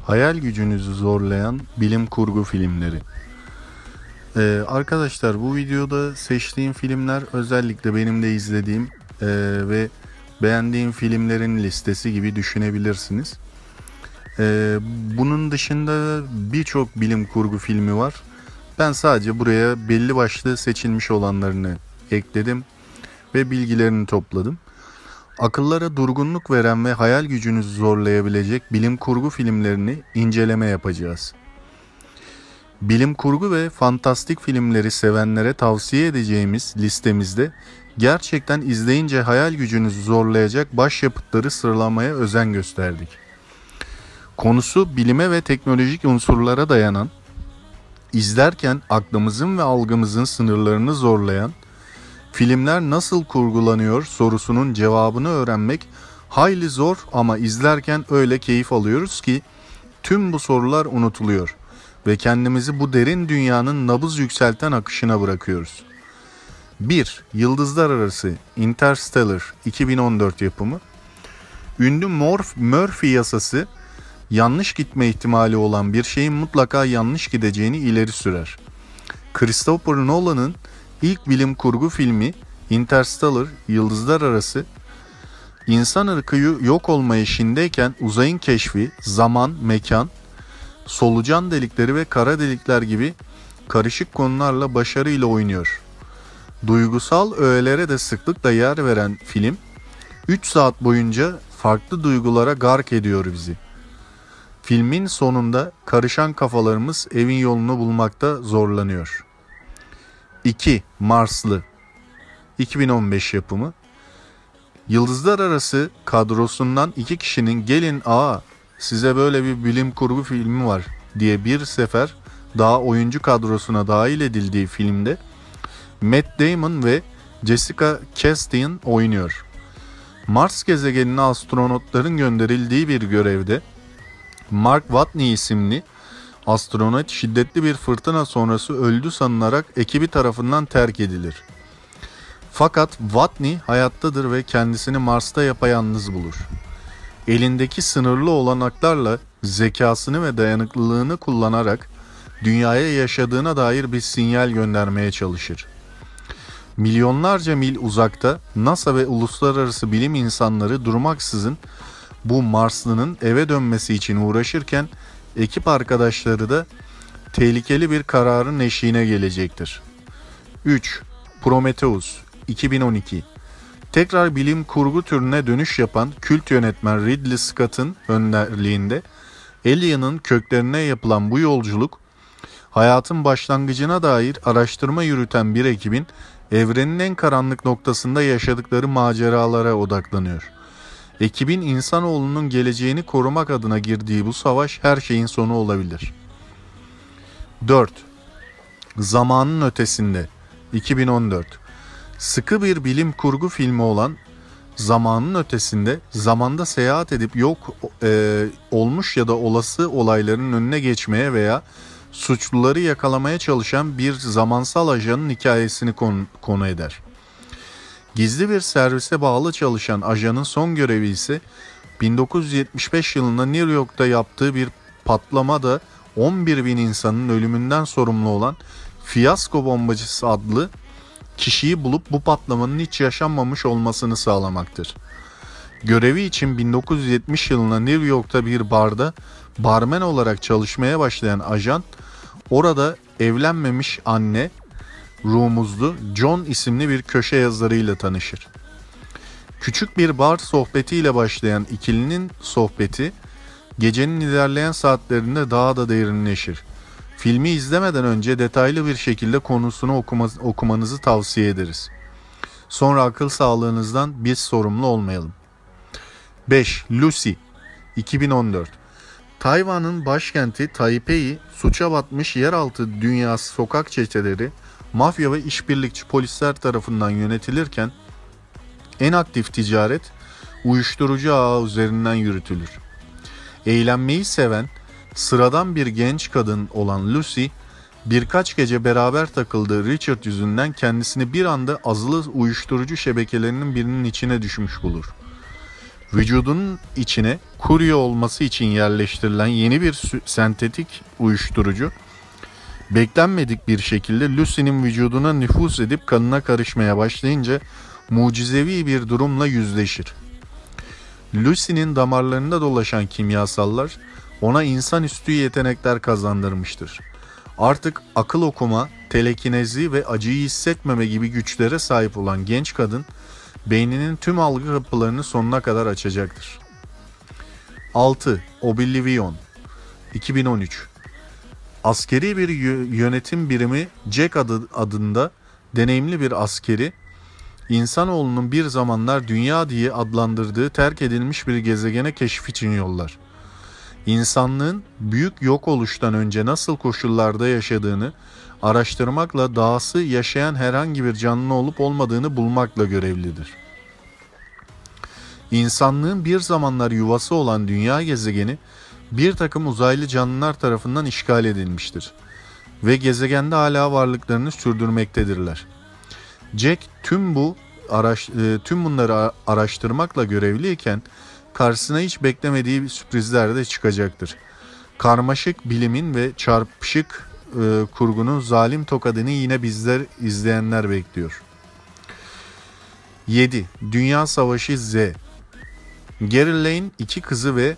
Hayal gücünüzü zorlayan bilim kurgu filmleri. Arkadaşlar, bu videoda seçtiğim filmler özellikle benim de izlediğim ve beğendiğim filmlerin listesi gibi düşünebilirsiniz. Bunun dışında birçok bilim kurgu filmi var. Ben sadece buraya belli başlı seçilmiş olanlarını ekledim ve bilgilerini topladım. Akıllara durgunluk veren ve hayal gücünüzü zorlayabilecek bilim kurgu filmlerini inceleme yapacağız. Bilim kurgu ve fantastik filmleri sevenlere tavsiye edeceğimiz listemizde gerçekten izleyince hayal gücünüzü zorlayacak başyapıtları sıralamaya özen gösterdik. Konusu bilime ve teknolojik unsurlara dayanan, izlerken aklımızın ve algımızın sınırlarını zorlayan, filmler nasıl kurgulanıyor sorusunun cevabını öğrenmek hayli zor ama izlerken öyle keyif alıyoruz ki tüm bu sorular unutuluyor ve kendimizi bu derin dünyanın nabız yükselten akışına bırakıyoruz. 1. Yıldızlar Arası Interstellar 2014 yapımı. Ünlü Murphy yasası yanlış gitme ihtimali olan bir şeyin mutlaka yanlış gideceğini ileri sürer. Christopher Nolan'ın ilk bilim kurgu filmi Interstellar, Yıldızlar Arası, insan ırkı yok olma eşiğindeyken uzayın keşfi, zaman, mekan, solucan delikleri ve kara delikler gibi karışık konularla başarıyla oynuyor. Duygusal öğelere de sıklıkla yer veren film, 3 saat boyunca farklı duygulara gark ediyor bizi. Filmin sonunda karışan kafalarımız evin yolunu bulmakta zorlanıyor. 2. Marslı 2015 yapımı. Yıldızlar Arası kadrosundan 2 kişinin gelin size böyle bir bilim kurgu filmi var diye bir sefer daha oyuncu kadrosuna dahil edildiği filmde Matt Damon ve Jessica Chastain oynuyor. Mars gezegenine astronotların gönderildiği bir görevde Mark Watney isimli astronot şiddetli bir fırtına sonrası öldü sanılarak ekibi tarafından terk edilir. Fakat Watney hayattadır ve kendisini Mars'ta yapayalnız bulur. Elindeki sınırlı olanaklarla zekasını ve dayanıklılığını kullanarak dünyaya yaşadığına dair bir sinyal göndermeye çalışır. Milyonlarca mil uzakta NASA ve uluslararası bilim insanları durmaksızın bu Marslı'nın eve dönmesi için uğraşırken ekip arkadaşları da tehlikeli bir kararın eşiğine gelecektir. 3. Prometheus 2012. Tekrar bilim kurgu türüne dönüş yapan kült yönetmen Ridley Scott'ın önderliğinde Alien'ın köklerine yapılan bu yolculuk, hayatın başlangıcına dair araştırma yürüten bir ekibin evrenin en karanlık noktasında yaşadıkları maceralara odaklanıyor. Ekibin insanoğlunun geleceğini korumak adına girdiği bu savaş her şeyin sonu olabilir. 4. Zamanın Ötesinde 2014. Sıkı bir bilim kurgu filmi olan Zamanın Ötesinde, zamanda seyahat edip olmuş ya da olası olayların önüne geçmeye veya suçluları yakalamaya çalışan bir zamansal ajanın hikayesini konu eder. Gizli bir servise bağlı çalışan ajanın son görevi ise 1975 yılında New York'ta yaptığı bir patlamada 11.000 insanın ölümünden sorumlu olan Fiyasko Bombacısı adlı kişiyi bulup bu patlamanın hiç yaşanmamış olmasını sağlamaktır. Görevi için 1970 yılında New York'ta bir barda barmen olarak çalışmaya başlayan ajan, orada evlenmemiş anne, ruhumuzlu John isimli bir köşe yazarıyla tanışır. Küçük bir bar sohbetiyle başlayan ikilinin sohbeti, gecenin ilerleyen saatlerinde daha da derinleşir. Filmi izlemeden önce detaylı bir şekilde konusunu okumanızı tavsiye ederiz. Sonra akıl sağlığınızdan biz sorumlu olmayalım. 5. Lucy 2014. Tayvan'ın başkenti Taipei, suça batmış yeraltı dünyası sokak çeteleri, mafya ve işbirlikçi polisler tarafından yönetilirken en aktif ticaret uyuşturucu ağı üzerinden yürütülür. Eğlenmeyi seven, sıradan bir genç kadın olan Lucy, birkaç gece beraber takıldığı Richard yüzünden kendisini bir anda azılı uyuşturucu şebekelerinin birinin içine düşmüş bulur. Vücudunun içine kurye olması için yerleştirilen yeni bir sentetik uyuşturucu, beklenmedik bir şekilde Lucy'nin vücuduna nüfuz edip kanına karışmaya başlayınca mucizevi bir durumla yüzleşir. Lucy'nin damarlarında dolaşan kimyasallar ona insanüstü yetenekler kazandırmıştır. Artık akıl okuma, telekinezi ve acıyı hissetmeme gibi güçlere sahip olan genç kadın, beyninin tüm algı kapılarını sonuna kadar açacaktır. 6. Oblivion 2013. Askeri bir yönetim birimi Jack adında deneyimli bir askeri, insanoğlunun bir zamanlar dünya diye adlandırdığı terk edilmiş bir gezegene keşif için yollar. İnsanlığın büyük yok oluştan önce nasıl koşullarda yaşadığını araştırmakla dahası yaşayan herhangi bir canlı olup olmadığını bulmakla görevlidir. İnsanlığın bir zamanlar yuvası olan dünya gezegeni bir takım uzaylı canlılar tarafından işgal edilmiştir ve gezegende hala varlıklarını sürdürmektedirler. Jack tüm bunları araştırmakla görevliyken karşısına hiç beklemediği sürprizler de çıkacaktır. Karmaşık bilimin ve çarpışık kurgunun zalim tokadını yine bizler izleyenler bekliyor. 7. Dünya Savaşı Z. Gary Lane 2 kızı ve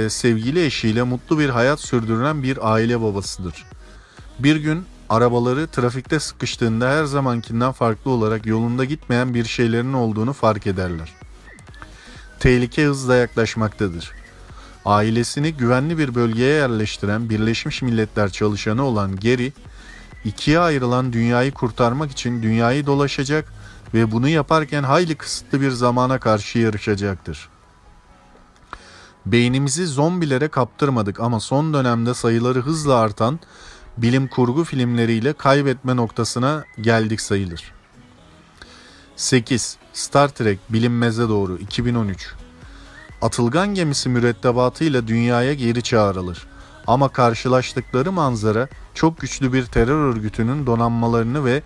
sevgili eşiyle mutlu bir hayat sürdüren bir aile babasıdır. Bir gün arabaları trafikte sıkıştığında her zamankinden farklı olarak yolunda gitmeyen bir şeylerin olduğunu fark ederler. Tehlike hızla yaklaşmaktadır. Ailesini güvenli bir bölgeye yerleştiren Birleşmiş Milletler çalışanı olan Gary, ikiye ayrılan dünyayı kurtarmak için dünyayı dolaşacak ve bunu yaparken hayli kısıtlı bir zamana karşı yarışacaktır. Beynimizi zombilere kaptırmadık ama son dönemde sayıları hızla artan bilim kurgu filmleriyle kaybetme noktasına geldik sayılır. 8. Star Trek Bilinmez'e doğru 2013. Atılgan gemisi mürettebatıyla dünyaya geri çağrılır. Ama karşılaştıkları manzara çok güçlü bir terör örgütünün donanmalarını ve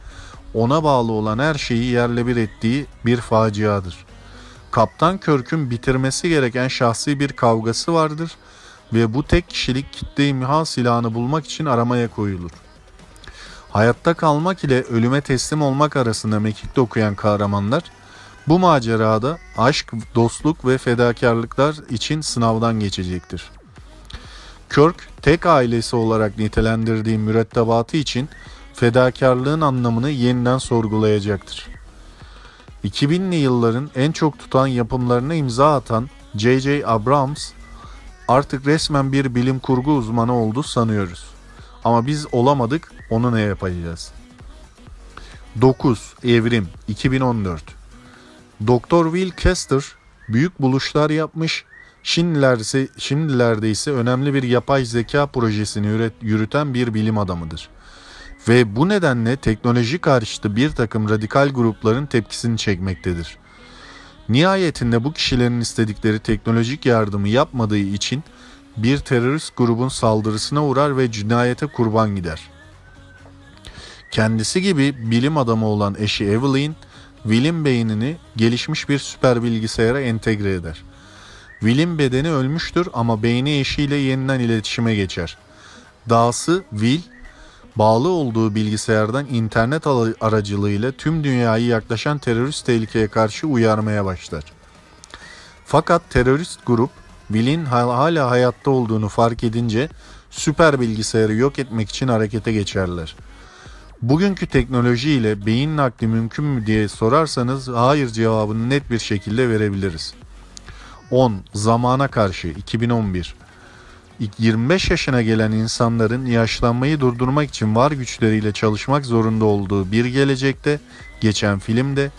ona bağlı olan her şeyi yerle bir ettiği bir faciadır. Kaptan Kirk'ün bitirmesi gereken şahsi bir kavgası vardır ve bu tek kişilik kitle imha silahını bulmak için aramaya koyulur. Hayatta kalmak ile ölüme teslim olmak arasında mekik dokuyan kahramanlar, bu macerada aşk, dostluk ve fedakarlıklar için sınavdan geçecektir. Kirk, tek ailesi olarak nitelendirdiği mürettebatı için fedakarlığın anlamını yeniden sorgulayacaktır. 2000'li yılların en çok tutan yapımlarına imza atan J.J. Abrams artık resmen bir bilim kurgu uzmanı oldu sanıyoruz. Ama biz olamadık, onu ne yapacağız? 9. Evrim 2014. Dr. Will Kester büyük buluşlar yapmış, şimdilerde ise önemli bir yapay zeka projesini yürüten bir bilim adamıdır. Ve bu nedenle teknoloji karşıtı bir takım radikal grupların tepkisini çekmektedir. Nihayetinde bu kişilerin istedikleri teknolojik yardımı yapmadığı için bir terörist grubun saldırısına uğrar ve cinayete kurban gider. Kendisi gibi bilim adamı olan eşi Evelyn, Will'in beynini gelişmiş bir süper bilgisayara entegre eder. Will'in bedeni ölmüştür ama beyni eşiyle yeniden iletişime geçer. Dahası Will, bağlı olduğu bilgisayardan internet aracılığıyla tüm dünyayı yaklaşan terörist tehlikeye karşı uyarmaya başlar. Fakat terörist grup, Will'in hala hayatta olduğunu fark edince süper bilgisayarı yok etmek için harekete geçerler. Bugünkü teknolojiyle beyin nakli mümkün mü diye sorarsanız hayır cevabını net bir şekilde verebiliriz. 10. Zamana karşı 2011. 25 yaşına gelen insanların yaşlanmayı durdurmak için var güçleriyle çalışmak zorunda olduğu bir gelecekte geçen filmde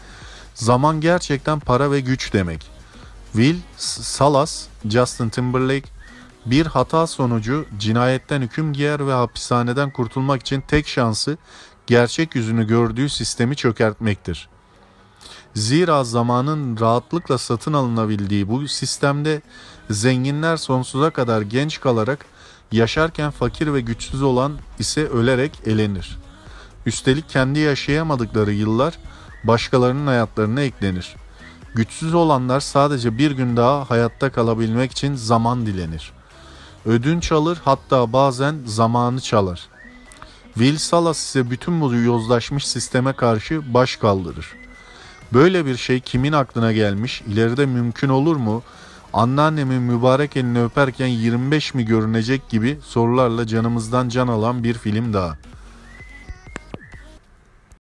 zaman gerçekten para ve güç demek. Will Salas, Justin Timberlake bir hata sonucu cinayetten hüküm giyer ve hapishaneden kurtulmak için tek şansı gerçek yüzünü gördüğü sistemi çökertmektir. Zira zamanın rahatlıkla satın alınabildiği bu sistemde zenginler sonsuza kadar genç kalarak yaşarken fakir ve güçsüz olan ise ölerek elenir. Üstelik kendi yaşayamadıkları yıllar başkalarının hayatlarına eklenir. Güçsüz olanlar sadece bir gün daha hayatta kalabilmek için zaman dilenir. Ödünç alır, hatta bazen zamanı çalar. Will Salas ise bütün bu yozlaşmış sisteme karşı baş kaldırır. Böyle bir şey kimin aklına gelmiş, ileride mümkün olur mu? Anneannemin mübarek elini öperken 25 mi görünecek gibi sorularla canımızdan can alan bir film daha.